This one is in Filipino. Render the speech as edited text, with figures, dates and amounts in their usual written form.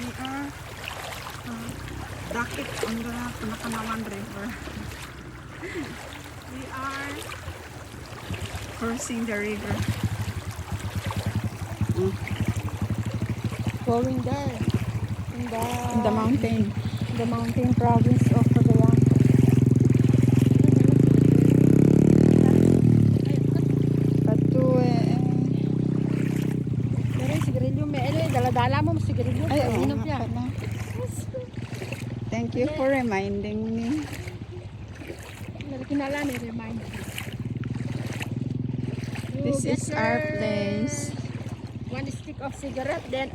We are Dakit on the Pinakanawan River. We are crossing the river. Going there. In the mountain. The mountain province of Cagayan. Patu Pero yung sigarilyo, may ano yung dala-dala mo, sigarilyo. ay, oo Inom nga siya. pala. Thank you for reminding me. Kinala ni remind. This is our place. One stick of cigarette, then